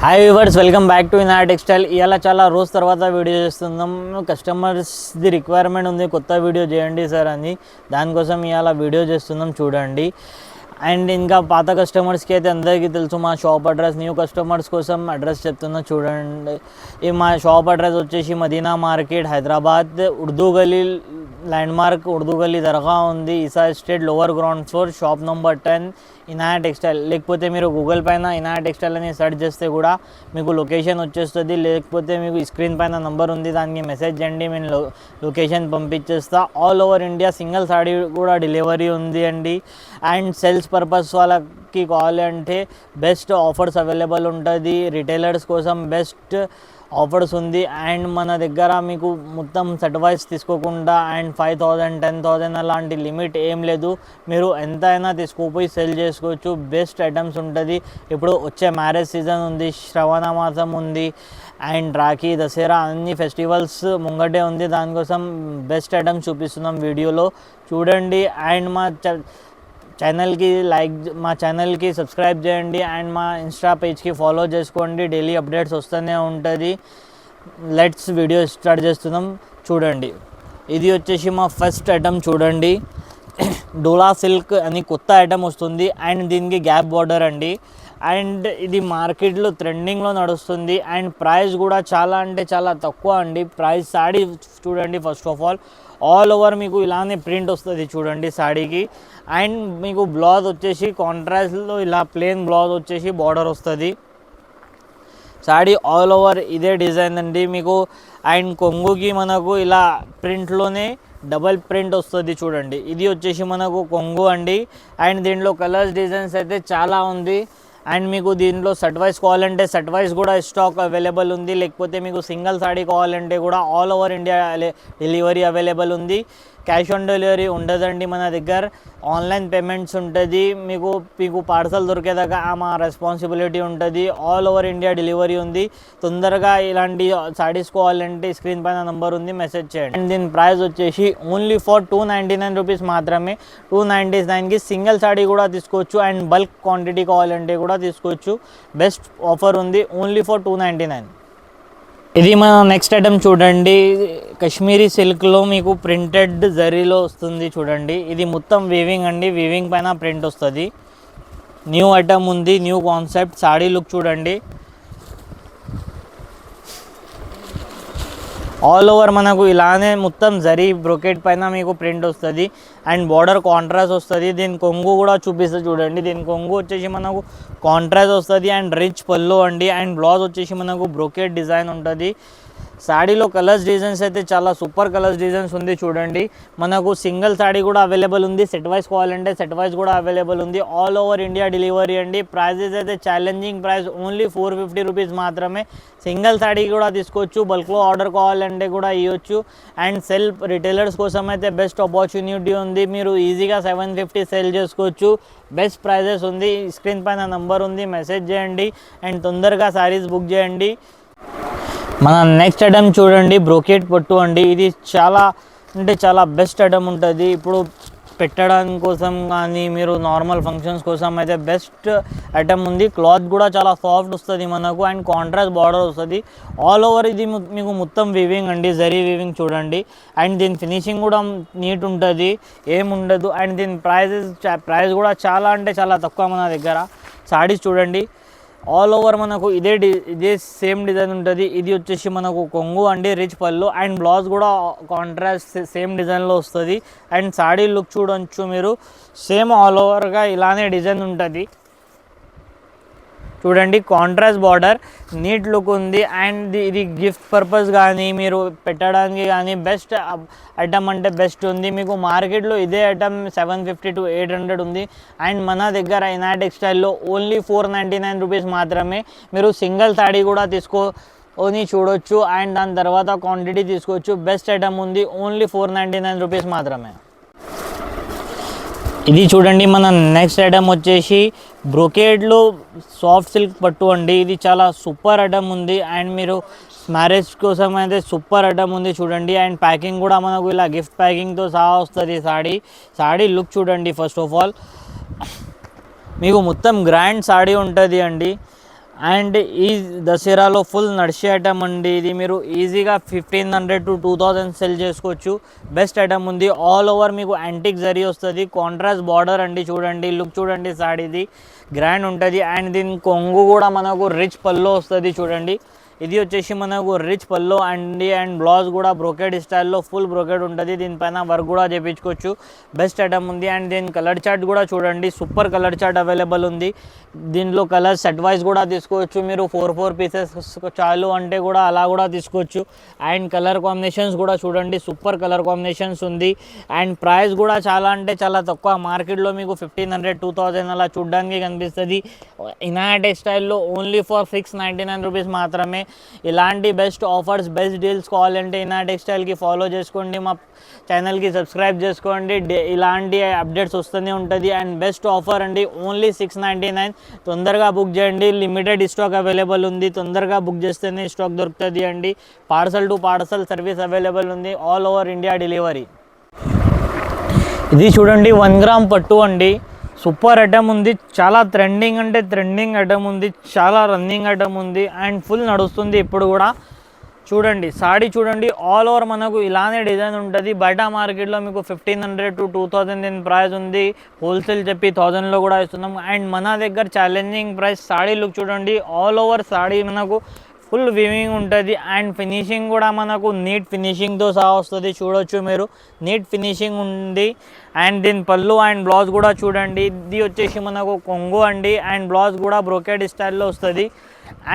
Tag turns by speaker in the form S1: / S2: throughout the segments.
S1: Hi viewers, welcome back to Inaya textile. ఇలా చాలా రోజు తర్వాత వీడియో చేస్తున్నాం. కస్టమర్స్ది రిక్వైర్మెంట్ ఉంది, కొత్త వీడియో చేయండి సార్ అని. దానికోసం ఇలా వీడియో చేస్తున్నాం, చూడండి. అండ్ ఇంకా పాత కస్టమర్స్కి అయితే అందరికీ తెలుసు మా షాప్ అడ్రస్. న్యూ కస్టమర్స్ కోసం అడ్రస్ చెప్తున్నా, చూడండి. ఈ మా షాప్ అడ్రస్ వచ్చేసి మదీనా మార్కెట్, హైదరాబాద్, ఉర్దూ గల్లీ ల్యాండ్ మార్క్, ఉర్దూ గల్లీ దర్గా ఉంది, Isa estate, lower ground floor, shop number 10, Inaya textile. లేకపోతే మీరు గూగుల్ పైన ఇనాయా టెక్స్టైల్ అని సెర్చ్ చేస్తే కూడా మీకు లొకేషన్ వచ్చేస్తుంది. లేకపోతే మీకు స్క్రీన్ పైన నంబర్ ఉంది, దానికి మెసేజ్ చేయండి, నేను లొకేషన్ పంపించేస్తా. All over India single sari కూడా డెలివరీ ఉంది అండి. అండ్ సేల్స్ పర్పస్ వాళ్ళకి కావాలి అంటే బెస్ట్ ఆఫర్స్ అవైలబుల్ ఉంటుంది. రిటైలర్స్ కోసం బెస్ట్ ఆఫర్స్ ఉంది. అండ్ మన దగ్గర మీకు మొత్తం సెట్ వైజ్ తీసుకోకుండా అండ్ 5,000 10,000 అలాంటి లిమిట్ ఏం లేదు. మీరు ఎంతైనా తీసుకోపోయి సెల్ చేసుకోవచ్చు. బెస్ట్ ఐటమ్స్ ఉంటుంది. ఇప్పుడు వచ్చే మ్యారేజ్ సీజన్ ఉంది, శ్రవణ మాసం ఉంది, అండ్ రాఖీ, దసరా అన్ని ఫెస్టివల్స్ ముంగటే ఉంది. దానికోసం బెస్ట్ ఐటమ్స్ చూపిస్తున్నాం వీడియోలో, చూడండి. అండ్ మా ఛానల్కి సబ్స్క్రైబ్ చేయండి. అండ్ మా ఇన్స్టా పేజ్కి ఫాలో చేసుకోండి, డైలీ అప్డేట్స్ వస్తూనే ఉంటుంది. లెట్స్ వీడియో స్టార్ట్ చేస్తున్నాం, చూడండి. ఇది వచ్చేసి మా ఫస్ట్ ఐటమ్, చూడండి. డోలా సిల్క్ అని కొత్త ఐటమ్ వస్తుంది. అండ్ దీనికి గ్యాప్ బార్డర్ అండి. అండ్ ఇది మార్కెట్లో ట్రెండింగ్లో నడుస్తుంది. అండ్ ప్రైస్ కూడా చాలా అంటే చాలా తక్కువ అండి. ప్రైస్ సాడీ చూడండి. ఫస్ట్ ఆఫ్ ఆల్ ఓవర్ మీకు ఇలానే ప్రింట్ వస్తుంది, చూడండి సాడీకి. అండ్ మీకు బ్లౌజ్ వచ్చేసి కాంట్రాస్ట్లో ఇలా ప్లెయిన్ బ్లౌజ్ వచ్చేసి బార్డర్ వస్తుంది. సాడీ ఆల్ ఓవర్ ఇదే డిజైన్ అండి మీకు. అండ్ కొంగుకి మనకు ఇలా ప్రింట్లోనే డబల్ ప్రింట్ వస్తుంది, చూడండి. ఇది వచ్చేసి మనకు కొంగు అండి. అండ్ దీంట్లో కలర్స్ డిజైన్స్ అయితే చాలా ఉంది. అండ్ మీకు దీంట్లో సెట్ వైజ్ కావాలంటే సెట్ వైజ్ కూడా స్టాక్ అవైలబుల్ ఉంది. లేకపోతే మీకు సింగిల్ సాడీ కావాలంటే కూడా all over India delivery available ఉంది. క్యాష్ ఆన్ డెలివరీ ఉండదండి మన దగ్గర, ఆన్లైన్ పేమెంట్స్ ఉంటుంది. మీకు పార్సల్ దొరికేదాకా మా రెస్పాన్సిబిలిటీ ఉంటుంది. ఆల్ ఓవర్ ఇండియా డెలివరీ ఉంది. తొందరగా ఇలాంటి సాడీస్ కావాలంటే స్క్రీన్ పైన నెంబర్ ఉంది, మెసేజ్ చేయండి. అండ్ దీని ప్రైస్ వచ్చేసి ఓన్లీ ఫర్ 299 రూపీస్ మాత్రమే. 299కి సింగిల్ సాడీ కూడా తీసుకోవచ్చు. అండ్ బల్క్ క్వాంటిటీ కావాలంటే కూడా తీసుకోవచ్చు. బెస్ట్ ఆఫర్ ఉంది, ఓన్లీ ఫర్ 299. ఇది మన నెక్స్ట్ ఐటమ్, చూడండి. కాశ్మీరీ సిల్క్లో మీకు ప్రింటెడ్ జరీలో వస్తుంది, చూడండి. ఇది మొత్తం వీవింగ్ అండి. వీవింగ్ పైన ప్రింట్ వస్తుంది. న్యూ ఐటమ్ ఉంది, న్యూ కాన్సెప్ట్. సాడీ లుక్ చూడండి. ఆల్ ఓవర్ మనకు ఇలానే మొత్తం జరీ బ్రోకెట్ పైన మీకు ప్రింట్ వస్తుంది. అండ్ బార్డర్ కాంట్రాస్ట్ వస్తుంది. దీని కొంగు కూడా చూపిస్తుంది, చూడండి. దీని కొంగు వచ్చేసి మనకు కాంట్రాస్ట్ వస్తుంది. అండ్ రిచ్ పళ్ళు అండి. అండ్ బ్లౌజ్ వచ్చేసి మనకు బ్రోకెట్ డిజైన్ ఉంటుంది. సాడీలో కలర్స్ డిజైన్స్ అయితే చాలా సూపర్ కలర్స్ డిజైన్స్ ఉంది, చూడండి. మనకు సింగిల్ సాడీ కూడా అవైలబుల్ ఉంది. సెట్ వైజ్ కావాలంటే సెట్ వైజ్ కూడా అవైలబుల్ ఉంది. ఆల్ ఓవర్ ఇండియా డెలివరీ అండి. ప్రైజెస్ అయితే ఛాలెంజింగ్ ప్రైస్, ఓన్లీ 450 రూపీస్ మాత్రమే. సింగిల్ సాడీ కూడా తీసుకోవచ్చు. బల్క్లో ఆర్డర్ కావాలంటే కూడా ఇవ్వచ్చు. అండ్ సెల్ఫ్ రిటైలర్స్ కోసం అయితే బెస్ట్ ఆపర్చునిటీ ఉంది. మీరు ఈజీగా 750 సెల్ చేసుకోవచ్చు. బెస్ట్ ప్రైజెస్ ఉంది. స్క్రీన్ పైన నంబర్ ఉంది, మెసేజ్ చేయండి. అండ్ తొందరగా సారీస్ బుక్ చేయండి. మన నెక్స్ట్ ఐటమ్ చూడండి, బ్రోకెట్ పట్టు అండి. ఇది చాలా అంటే చాలా బెస్ట్ ఐటమ్ ఉంటుంది. ఇప్పుడు పెట్టడానికి కోసం కానీ మీరు నార్మల్ ఫంక్షన్స్ కోసం అయితే బెస్ట్ ఐటమ్ ఉంది. క్లాత్ కూడా చాలా సాఫ్ట్ వస్తుంది మనకు. అండ్ కాంట్రాస్ట్ బార్డర్ వస్తుంది. ఆల్ ఓవర్ ఇది మీకు మొత్తం వీవింగ్ అండి, జరీ వీవింగ్, చూడండి. అండ్ దీని ఫినిషింగ్ కూడా నీట్ ఉంటుంది, ఏముండదు. అండ్ దీని ప్రైస్ కూడా చాలా అంటే చాలా తక్కువ మన దగ్గర. సాడీస్ చూడండి. ఆల్ ఓవర్ మనకు ఇదే సేమ్ డిజైన్ ఉంటుంది. ఇది వచ్చేసి మనకు కొంగు అండి, రిచ్ పళ్ళు. అండ్ బ్లౌజ్ కూడా కాంట్రాస్ట్ సేమ్ డిజైన్లో వస్తుంది. అండ్ సాడీ లుక్ చూడవచ్చు మీరు. సేమ్ ఆల్ ఓవర్గా ఇలానే డిజైన్ ఉంటుంది, చూడండి. కాంట్రాస్ట్ బార్డర్, నీట్ లుక్ ఉంది. అండ్ ఇది గిఫ్ట్ పర్పస్ కానీ మీరు పెట్టడానికి కానీ బెస్ట్ ఐటమ్ అంటే బెస్ట్ ఉంది. మీకు మార్కెట్లో ఇదే ఐటమ్ 750 to 800 ఉంది. అండ్ మన దగ్గర ఇనాయా టెక్స్టైల్లో ఓన్లీ 499 రూపీస్ మాత్రమే. మీరు సింగిల్ సాడీ కూడా తీసుకొని చూడొచ్చు. అండ్ దాని తర్వాత క్వాంటిటీ తీసుకోవచ్చు. బెస్ట్ ఐటమ్ ఉంది, ఓన్లీ 499 రూపీస్ మాత్రమే. ఇది చూడండి. మన నెక్స్ట్ ఐటమ్ వచ్చేసి బ్రోకేడ్లో సాఫ్ట్ సిల్క్ పట్టు అండి. ఇది చాలా సూపర్ ఐటమ్ ఉంది. అండ్ మీరు మ్యారేజ్ కోసం అయితే సూపర్ ఐటమ్ ఉంది, చూడండి. అండ్ ప్యాకింగ్ కూడా మనకు ఇలా గిఫ్ట్ ప్యాకింగ్తో సహా వస్తుంది. సాడీ లుక్ చూడండి. ఫస్ట్ ఆఫ్ ఆల్ మీకు మొత్తం గ్రాండ్ సాడీ ఉంటుంది అండి. అండ్ ఈ దసరాలో ఫుల్ నడిచే ఐటమ్ అండి ఇది. మీరు ఈజీగా 1500 to 2000 సెల్ చేసుకోవచ్చు. బెస్ట్ ఐటమ్ ఉంది. ఆల్ ఓవర్ మీకు యాంటిక్ జరీ వస్తుంది. కాంట్రాస్ట్ బార్డర్ అండి. చూడండి లుక్ చూడండి, సాడీది గ్రాండ్ ఉంటుంది. అండ్ దీని కొంగు కూడా మనకు రిచ్ పల్లో వస్తుంది. చూడండి ఇది వచ్చేసి మనకు రిచ్ పల్లో అండి. అండ్ బ్లౌజ్ కూడా బ్రోకెడ్ స్టైల్లో ఫుల్ బ్రోకెడ్ ఉంటుంది. దీనిపైన వర్క్ కూడా చేయించుకోవచ్చు. బెస్ట్ ఐటమ్ ఉంది. అండ్ దీని కలర్ చార్ట్ కూడా చూడండి, సూపర్ కలర్ చార్ట్ అవైలబుల్ ఉంది. దీంట్లో కలర్ సెట్ వైజ్ కూడా తీసుకోవచ్చు. మీరు 4 పీసెస్ చాలు అంటే కూడా అలా కూడా తీసుకోవచ్చు. అండ్ కలర్ కాంబినేషన్స్ కూడా చూడండి, సూపర్ కలర్ కాంబినేషన్స్ ఉంది. అండ్ ప్రైస్ కూడా చాలా అంటే చాలా తక్కువ. మార్కెట్లో మీకు 1500 2000 అలా చూడడానికి కనిపిస్తుంది. ఇనాయా టెక్స్టైల్లో ఓన్లీ ఫర్ 699 రూపీస్ మాత్రమే. ఇలాంటి బెస్ట్ ఆఫర్స్, బెస్ట్ డీల్స్ కావాలంటే ఇనాయా టెక్స్టైల్కి ఫాలో చేసుకోండి, మా ఛానల్కి సబ్స్క్రైబ్ చేసుకోండి. ఇలాంటి అప్డేట్స్ వస్తూనే ఉంటుంది. అండ్ బెస్ట్ ఆఫర్ అండి, ఓన్లీ 699. తొందరగా బుక్ చేయండి. లిమిటెడ్ స్టాక్ అవైలబుల్ ఉంది. తొందరగా బుక్ చేస్తేనే స్టాక్ దొరుకుతుంది అండి. Parcel to parcel service available ఉంది. All over India delivery. ఇది చూడండి 1 గ్రామ్ పట్టు అండి. సూపర్ ఐటమ్ ఉంది. చాలా ట్రెండింగ్ అంటే ట్రెండింగ్ ఐటమ్ ఉంది. చాలా రన్నింగ్ ఐటమ్ ఉంది. అండ్ ఫుల్ నడుస్తుంది ఇప్పుడు కూడా. చూడండి సాడీ చూడండి, ఆల్ ఓవర్ మనకు ఇలానే డిజైన్ ఉంటుంది. బయట మార్కెట్లో మీకు 1500 to 2000 దీని ప్రైస్ ఉంది. హోల్సేల్ చెప్పి 1000లో కూడా ఇస్తున్నాం. అండ్ మన దగ్గర ఛాలెంజింగ్ ప్రైస్. సాడీ లుక్ చూడండి, ఆల్ ఓవర్ సాడీ మనకు ఫుల్ వీవింగ్ ఉంటుంది. అండ్ ఫినిషింగ్ కూడా మనకు నీట్ ఫినిషింగ్తో సహా వస్తుంది. చూడొచ్చు మీరు, నీట్ ఫినిషింగ్ ఉంది. అండ్ దీని పళ్ళు అండ్ బ్లౌజ్ కూడా చూడండి. ఇది వచ్చేసి మనకు కొంగు అండి. అండ్ బ్లౌజ్ కూడా బ్రోకెడ్ స్టైల్లో వస్తుంది.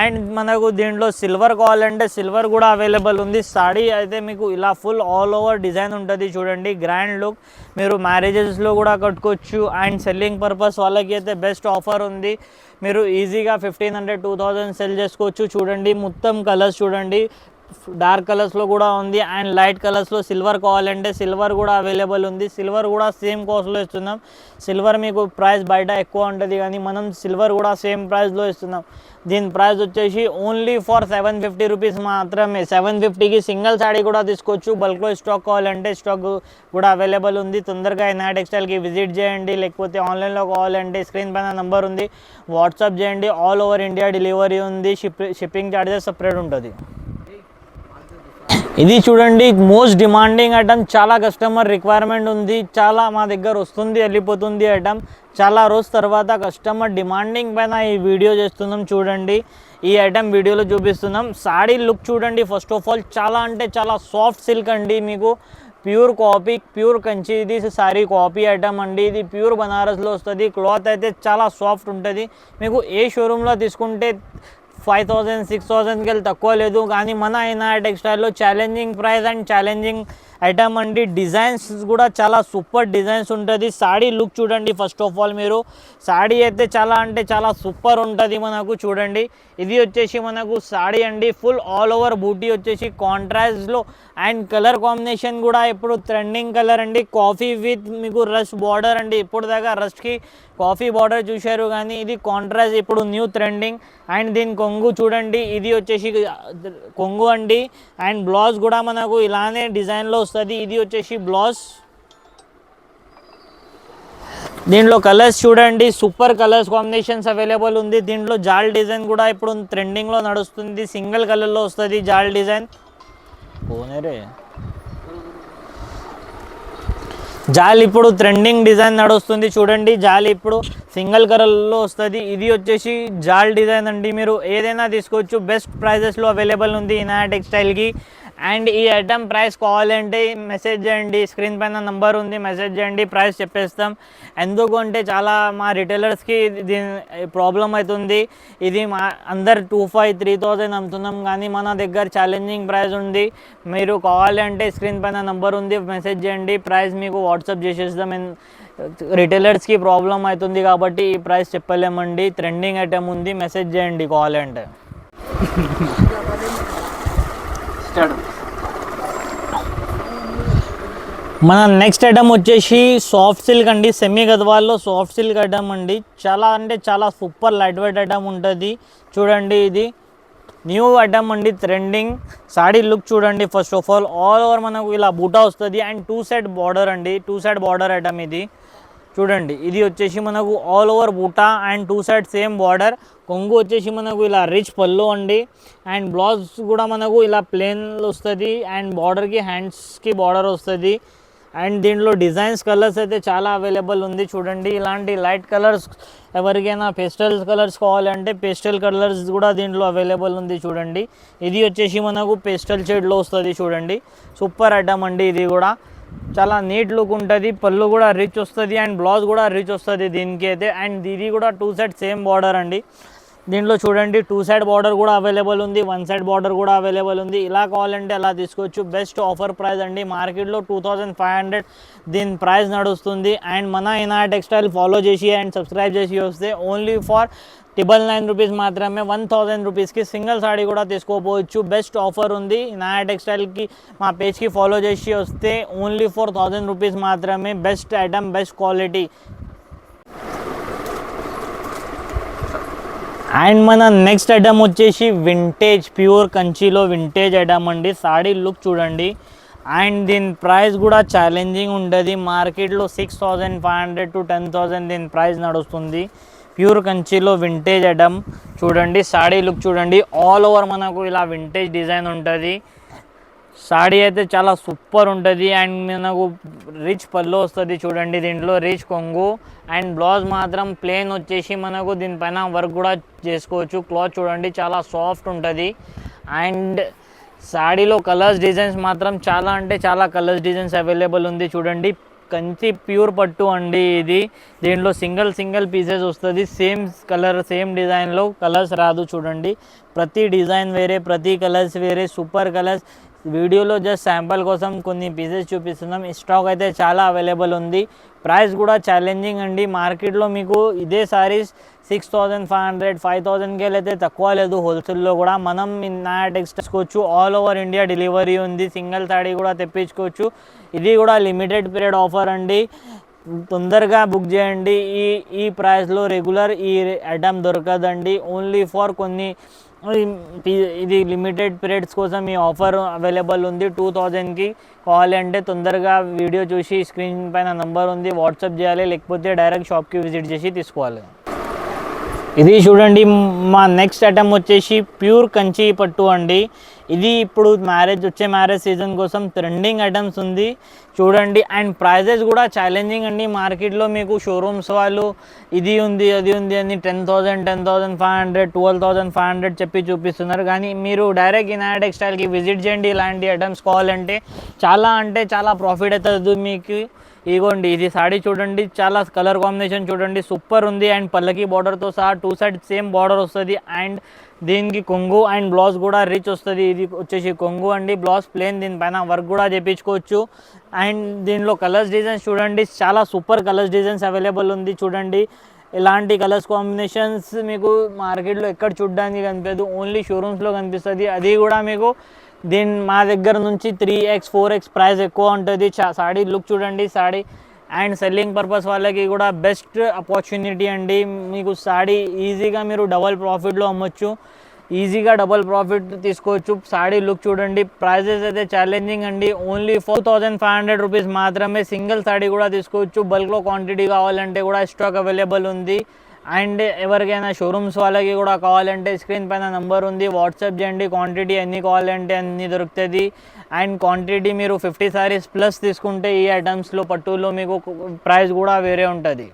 S1: అండ్ మనకు దీంట్లో సిల్వర్ కావాలంటే సిల్వర్ కూడా అవైలబుల్ ఉంది. సాడీ అయితే మీకు ఇలా ఫుల్ ఆల్ ఓవర్ డిజైన్ ఉంటుంది. చూడండి గ్రాండ్ లుక్. మీరు మ్యారేజెస్లో కూడా కట్టుకోవచ్చు. అండ్ సెల్లింగ్ పర్పస్ వాళ్ళకి అయితే బెస్ట్ ఆఫర్ ఉంది. మీరు ఈజీగా 1500 2000 సెల్ చేసుకోవచ్చు. చూడండి మొత్తం కలర్స్ చూడండి, డార్క్ కలర్స్లో కూడా ఉంది. అండ్ లైట్ కలర్స్లో సిల్వర్ కావాలంటే సిల్వర్ కూడా అవైలబుల్ ఉంది. సిల్వర్ కూడా సేమ్ కాస్ట్లో ఇస్తున్నాం. సిల్వర్ మీకు ప్రైస్ బయట ఎక్కువ ఉంటుంది, కానీ మనం సిల్వర్ కూడా సేమ్ ప్రైస్లో ఇస్తున్నాం. దీని ప్రైస్ వచ్చేసి ఓన్లీ ఫర్ 750 రూపీస్ మాత్రమే. 750కి సింగిల్ సాడీ కూడా తీసుకోవచ్చు. బల్క్లో స్టాక్ కావాలంటే స్టాక్ కూడా అవైలబుల్ ఉంది. తొందరగా ఇనాయా టెక్స్టైల్కి విజిట్ చేయండి. లేకపోతే ఆన్లైన్లో కావాలంటే స్క్రీన్ పైన నెంబర్ ఉంది, వాట్సాప్ చేయండి. ఆల్ ఓవర్ ఇండియా డెలివరీ ఉంది. షిప్పింగ్ ఛార్జెస్ సపరేట్ ఉంటుంది. ఇది చూడండి మోస్ట్ డిమాండింగ్ ఐటమ్. చాలా కస్టమర్ రిక్వైర్మెంట్ ఉంది. చాలా మా దగ్గర వస్తుంది వెళ్ళిపోతుంది ఐటమ్. చాలా రోజు తర్వాత కస్టమర్ డిమాండింగ్ పైన ఈ వీడియో చేస్తున్నాం. చూడండి ఈ ఐటమ్ వీడియోలో చూపిస్తున్నాం. సాడీ లుక్ చూడండి. ఫస్ట్ ఆఫ్ ఆల్ చాలా అంటే చాలా సాఫ్ట్ సిల్క్ అండి. మీకు ప్యూర్ కాపీ, ప్యూర్ కంచి. ఇది సారీ కాపీ ఐటమ్ అండి. ఇది ప్యూర్ బనారస్లో వస్తుంది. క్లాత్ అయితే చాలా సాఫ్ట్ ఉంటుంది. మీకు ఏ షోరూంలో తీసుకుంటే 5000 6000కి వెళ్ళి తక్కువ లేదు. కానీ మన ఇనాయా టెక్స్టైల్లో challenging price and challenging item అండి. డిజైన్స్ కూడా చాలా సూపర్ డిజైన్స్ ఉంటుంది. సాడీ లుక్ చూడండి. ఫస్ట్ ఆఫ్ ఆల్ మీరు సాడీ అయితే చాలా అంటే చాలా సూపర్ ఉంటుంది మనకు. చూడండి ఇది వచ్చేసి మనకు సాడీ అండి. ఫుల్ ఆల్ ఓవర్ బూటీ వచ్చేసి కాంట్రాస్ట్లో. అండ్ కలర్ కాంబినేషన్ కూడా ఇప్పుడు ట్రెండింగ్ కలర్ అండి. కాఫీ విత్ మీకు రష్ బార్డర్ అండి. ఇప్పుడు దాకా రష్కి కాఫీ బార్డర్ చూశారు, కానీ ఇది కాంట్రాస్ట్ ఇప్పుడు న్యూ ట్రెండింగ్. అండ్ దీని కొంగు చూడండి, ఇది వచ్చేసి కొంగు అండి. అండ్ బ్లౌజ్ కూడా మనకు ఇలానే డిజైన్లో వస్తుంది. ఇది వచ్చేసి బ్లౌజ్. దీంట్లో కలర్స్ చూడండి, సూపర్ కలర్స్ కాంబినేషన్స్ అవైలబుల్ ఉంది. దీంట్లో జాల్ డిజైన్ కూడా ఇప్పుడు ట్రెండింగ్లో నడుస్తుంది. సింగిల్ కలర్లో వస్తుంది జాల్ డిజైన్. పోనేరే జాల్ ఇప్పుడు ట్రెండింగ్ డిజైన్ నడుస్తుంది. చూడండి జాల్ ఇప్పుడు సింగిల్ కలర్లో వస్తుంది. ఇది వచ్చేసి జాల్ డిజైన్ అండి. మీరు ఏదైనా తీసుకోవచ్చు. బెస్ట్ ప్రైజెస్లో అవైలబుల్ ఉంది ఇనాయా టెక్స్టైల్కి. అండ్ ఈ ఐటమ్ ప్రైస్ కావాలంటే మెసేజ్ చేయండి. స్క్రీన్ పైన నంబర్ ఉంది, మెసేజ్ చేయండి, ప్రైస్ చెప్పేస్తాం. ఎందుకంటే చాలా మా రిటైలర్స్కి దీని ప్రాబ్లం అవుతుంది. ఇది మా అందరు 2500 3000 అమ్ముతున్నాం, కానీ మన దగ్గర ఛాలెంజింగ్ ప్రైస్ ఉంది. మీరు కావాలంటే స్క్రీన్ పైన నంబర్ ఉంది, మెసేజ్ చేయండి, ప్రైస్ మీకు వాట్సాప్ చేసేస్తాం. రిటైలర్స్కి ప్రాబ్లం అవుతుంది కాబట్టి ఈ ప్రైస్ చెప్పలేమండి. ట్రెండింగ్ ఐటమ్ ఉంది, మెసేజ్ చేయండి కావాలంటే. మన నెక్స్ట్ ఐటమ్ వచ్చేసి సాఫ్ట్ సిల్క్ అండి. సెమీ గద్వాల్లో సాఫ్ట్ సిల్క్ ఐటమ్ అండి. చాలా అంటే చాలా సూపర్ లైట్ వెయిట్ ఐటమ్ ఉంటుంది. చూడండి ఇది న్యూ ఐటమ్ అండి, ట్రెండింగ్. సాడీ లుక్ చూడండి. ఫస్ట్ ఆఫ్ ఆల్ ఓవర్ మనకు ఇలా బూటా వస్తుంది. అండ్ 2 సైడ్ బార్డర్ అండి. 2 సైడ్ బార్డర్ ఐటమ్ ఇది. చూడండి ఇది వచ్చేసి మనకు ఆల్ ఓవర్ బూటా అండ్ 2 సైడ్ సేమ్ బార్డర్. కొంగు వచ్చేసి మనకు ఇలా రిచ్ పళ్ళు అండి. అండ్ బ్లౌజ్ కూడా మనకు ఇలా ప్లెయిన్ వస్తుంది. అండ్ బార్డర్కి హ్యాండ్స్కి బార్డర్ వస్తుంది. అండ్ దీంట్లో డిజైన్స్ కలర్స్ అయితే చాలా అవైలబుల్ ఉంది చూడండి. ఇలాంటి లైట్ కలర్స్ ఎవరికైనా పేస్టల్ కలర్స్ కావాలంటే పేస్టల్ కలర్స్ కూడా దీంట్లో అవైలబుల్ ఉంది చూడండి. ఇది వచ్చేసి మనకు పేస్టల్ షేడ్లో వస్తుంది చూడండి. సూపర్ ఐటమ్ అండి. ఇది కూడా చాలా నీట్ లుక్ ఉంటుంది. పళ్ళు కూడా రిచ్ వస్తుంది అండ్ బ్లౌజ్ కూడా రిచ్ వస్తుంది దీనికి అయితే. అండ్ ఇది కూడా 2 సైడ్ సేమ్ బార్డర్ అండి. దీంట్లో చూడండి 2 సైడ్ బార్డర్ కూడా అవైలబుల్ ఉంది, 1 సైడ్ బార్డర్ కూడా అవైలబుల్ ఉంది. ఇలా కావాలంటే అలా తీసుకోవచ్చు. బెస్ట్ ఆఫర్ ప్రైస్ అండి. మార్కెట్లో 2500 దీని ప్రైస్ నడుస్తుంది. అండ్ మన ఇనాయ టెక్స్టైల్ ఫాలో చేసి అండ్ సబ్స్క్రైబ్ చేసి వస్తే ఓన్లీ ఫర్ 999 రూపీస్ మాత్రమే 1000 రూపీస్కి సింగిల్ సాడీ కూడా తీసుకోపోవచ్చు. బెస్ట్ ఆఫర్ ఉంది. ఇనాయ టెక్స్టైల్కి మా పేజ్కి ఫాలో చేసి వస్తే ఓన్లీ ఫర్ 1000 రూపీస్ మాత్రమే. Best item, best quality. And మన నెక్స్ట్ ఐటమ్ వచ్చేసి వింటేజ్ ప్యూర్ కంచిలో వింటేజ్ ఐటమ్ అండి. సాడీ లుక్ చూడండి. అండ్ దీని ప్రైస్ కూడా ఛాలెంజింగ్ ఉంటుంది. మార్కెట్లో 6500 to 10,000 దీని ప్రైస్ నడుస్తుంది. ప్యూర్ కంచిలో వింటేజ్ ఐటమ్ చూడండి. సాడీ లుక్ చూడండి. ఆల్ ఓవర్ మనకు ఇలా వింటేజ్ డిజైన్ ఉంటుంది. సాడీ అయితే చాలా సూపర్ ఉంటుంది. అండ్ మనకు రిచ్ పళ్ళు వస్తుంది చూడండి. దీంట్లో రిచ్ కొంగు అండ్ బ్లౌజ్ మాత్రం ప్లెయిన్ వచ్చేసి మనకు దీనిపైన వర్క్ కూడా చేసుకోవచ్చు. క్లాత్ చూడండి చాలా సాఫ్ట్ ఉంటుంది. అండ్ సాడీలో కలర్స్ డిజైన్స్ మాత్రం చాలా అంటే చాలా కలర్స్ డిజైన్స్ అవైలబుల్ ఉంది చూడండి. కంచి ప్యూర్ పట్టు అండి ఇది. దీంట్లో సింగిల్ పీసెస్ వస్తుంది. సేమ్ కలర్ సేమ్ డిజైన్లో కలర్స్ రాదు చూడండి. ప్రతి డిజైన్ వేరే, ప్రతి కలర్స్ వేరే. Super colours. వీడియోలో జస్ట్ శాంపుల్ కోసం కొన్ని పీసెస్ చూపిస్తున్నాం. స్టాక్ అయితే చాలా అవైలబుల్ ఉంది. ప్రైస్ కూడా ఛాలెంజింగ్ అండి. మార్కెట్లో మీకు ఇదే సారీస్ 6500 5000కి అయితే తక్కువ లేదు. హోల్సేల్లో కూడా మనం నా టెక్స్టైల్స్కోవచ్చు. ఆల్ ఓవర్ ఇండియా డెలివరీ ఉంది. సింగిల్ సాడీ కూడా తెప్పించుకోవచ్చు. ఇది కూడా లిమిటెడ్ పీరియడ్ ఆఫర్ అండి. తొందరగా బుక్ చేయండి. ఈ ప్రైస్లో రెగ్యులర్ ఈ ఐటమ్ దొరకదండి. ఓన్లీ ఫర్ కొన్ని ఇది లిమిటెడ్ పీరియడ్స్ కోసం ఈ ఆఫర్ అవైలబుల్ ఉంది. 2000కి కావాలి అంటే తొందరగా వీడియో చూసి స్క్రీన్ పైన నంబర్ ఉంది, వాట్సాప్ చేయాలి. లేకపోతే డైరెక్ట్ షాప్కి విజిట్ చేసి తీసుకోవాలి. ఇది చూడండి. మా నెక్స్ట్ ఐటమ్ వచ్చేసి ప్యూర్ కంచి పట్టు అండి. ఇది ఇప్పుడు మ్యారేజ్ సీజన్ కోసం ట్రెండింగ్ ఐటమ్స్ ఉంది చూడండి. అండ్ ప్రైజెస్ కూడా ఛాలెంజింగ్ అండి. మార్కెట్లో మీకు షోరూమ్స్ వాళ్ళు ఇది ఉంది అది ఉంది అని 10,000 10,500 12,500 చెప్పి చూపిస్తున్నారు. కానీ మీరు డైరెక్ట్ ఇనాయ టెక్స్టైల్కి విజిట్ చేయండి. ఇలాంటి ఐటమ్స్ కావాలంటే చాలా అంటే చాలా ప్రాఫిట్ అవుతుంది మీకు. ఇగోండి ఇది సాడీ చూడండి. చాలా కలర్ కాంబినేషన్ చూడండి సూపర్ ఉంది. అండ్ పల్లకి బార్డర్తో సహా 2 సైడ్ సేమ్ బార్డర్ వస్తుంది. అండ్ దీనికి కొంగు అండ్ బ్లౌజ్ కూడా రిచ్ వస్తుంది. ఇది వచ్చేసి కొంగు అండి, బ్లౌజ్ ప్లెయిన్. దీనిపైన వర్క్ కూడా చేయించుకోవచ్చు. అండ్ దీనిలో కలర్స్ డిజైన్స్ చూడండి. చాలా సూపర్ కలర్స్ డిజైన్స్ అవైలబుల్ ఉంది చూడండి. ఇలాంటి కలర్స్ కాంబినేషన్స్ మీకు మార్కెట్లో ఎక్కడ చూడడానికి కనిపించదు. ఓన్లీ షోరూమ్స్లో కనిపిస్తుంది. అది కూడా మీకు మా దగ్గర నుంచి 3x 4x ప్రైస్ ఎక్కువ ఉంటుంది. సాడీ లుక్ చూడండి. సాడీ అండ్ సెల్లింగ్ పర్పస్ వాళ్ళకి కూడా బెస్ట్ ఆపర్చునిటీ అండి. మీకు సాడీ ఈజీగా మీరు డబల్ ప్రాఫిట్లో అమ్మొచ్చు. ఈజీగా డబల్ ప్రాఫిట్ తీసుకోవచ్చు. సాడీ లుక్ చూడండి. ప్రైజెస్ అయితే ఛాలెంజింగ్ అండి. ఓన్లీ 4500 రూపీస్ మాత్రమే. సింగిల్ సాడీ కూడా తీసుకోవచ్చు. బల్క్లో క్వాంటిటీ కావాలంటే కూడా స్టాక్ అవైలబుల్ ఉంది. అండ్ ఎవరికైనా షోరూమ్స్ వాళ్ళకి కూడా కావాలంటే స్క్రీన్ పైన నెంబర్ ఉంది, వాట్సాప్ చేయండి. క్వాంటిటీ ఎన్ని కావాలంటే అన్ని దొరుకుతుంది. అండ్ క్వాంటిటీ మీరు 50 సారీస్ ప్లస్ తీసుకుంటే ఈ ఐటమ్స్లో పట్టులో మీకు ప్రైస్ కూడా వేరే ఉంటుంది.